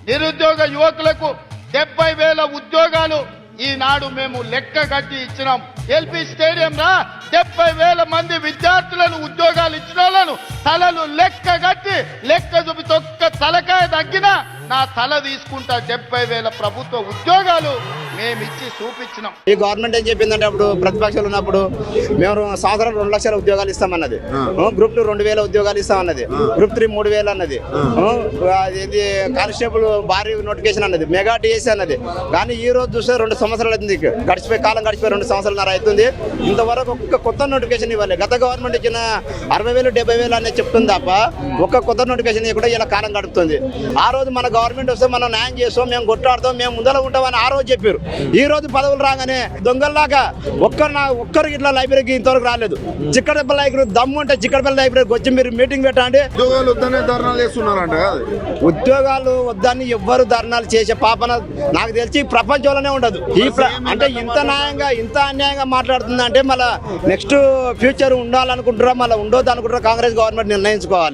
నిరుద్యోగ యువకులకు 70,000 ఉద్యోగాలు ఈనాడు మేము లెక్క కట్టి ఇచ్చినాం. ఎల్పి స్టేడియం రా 70,000 మంది విద్యార్థులను ఉద్యోగాలు ఇచ్చిన వాళ్ళను తలలు లెక్క కట్టి లెక్క చూపితే ఒక్క తలకాయ తగ్గినా నా తల తీసుకుంటా. 70,000 ప్రభుత్వ ఉద్యోగాలు మేమిచ్చి చూపించినాం. ఈ గవర్నమెంట్ ఏం చెప్పిందంటే అప్పుడు ప్రతిపక్షాలు ఉన్నప్పుడు మేము సంవత్సరం 2 లక్షల ఉద్యోగాలు ఇస్తామన్నది. గ్రూప్ 2 2,000 ఉద్యోగాలు ఇస్తామన్నది. గ్రూప్ 3 3,000 అన్నది. ఇది కానిస్టేబుల్ భారీ నోటిఫికేషన్ అన్నది. మెగా టీఎస్ అన్నది. కానీ ఈ రోజు చూస్తే 2 సంవత్సరాలు అవుతుంది. కాలం గడిచిపోయి 2 సంవత్సరాలన్నర అవుతుంది. ఇంతవరకు ఒక్క కొత్త నోటిఫికేషన్ ఇవ్వాలి. గత గవర్నమెంట్ ఇచ్చిన 60,000 70,000 అనేది చెప్తుంది తప్ప ఒక్క కొత్త నోటిఫికేషన్ కూడా ఇలా కాలం గడుపుతుంది. ఆ రోజు మన గవర్నమెంట్ వస్తే మనం న్యాయం చేస్తాం, మేము కొట్లాడతాం, మేము ముందర ఉంటామని ఆ రోజు చెప్పారు. ఈ రోజు పదవులు రాగానే దొంగల్లాగా ఒక్కరికి ఇట్లా లైబ్రరీకి ఇంతవరకు రాలేదు. చిక్కడపల్లి లైబ్రరీ దమ్ము అంటే చిక్కడపల్లి లైబ్రరీకి వచ్చి మీరు మీటింగ్ పెట్టండి. ఉద్యోగాలు వద్దని ఎవ్వరు ధర్నాలు చేసే పాపన నాకు తెలిసి ప్రపంచంలోనే ఉండదు. అంటే ఇంత న్యాయంగా ఇంత అన్యాయంగా మాట్లాడుతుంది అంటే మళ్ళీ నెక్స్ట్ ఫ్యూచర్ ఉండాలనుకుంటారా మళ్ళీ ఉండొద్దు అనుకుంటారా కాంగ్రెస్ గవర్నమెంట్ నిర్ణయించుకోవాలి.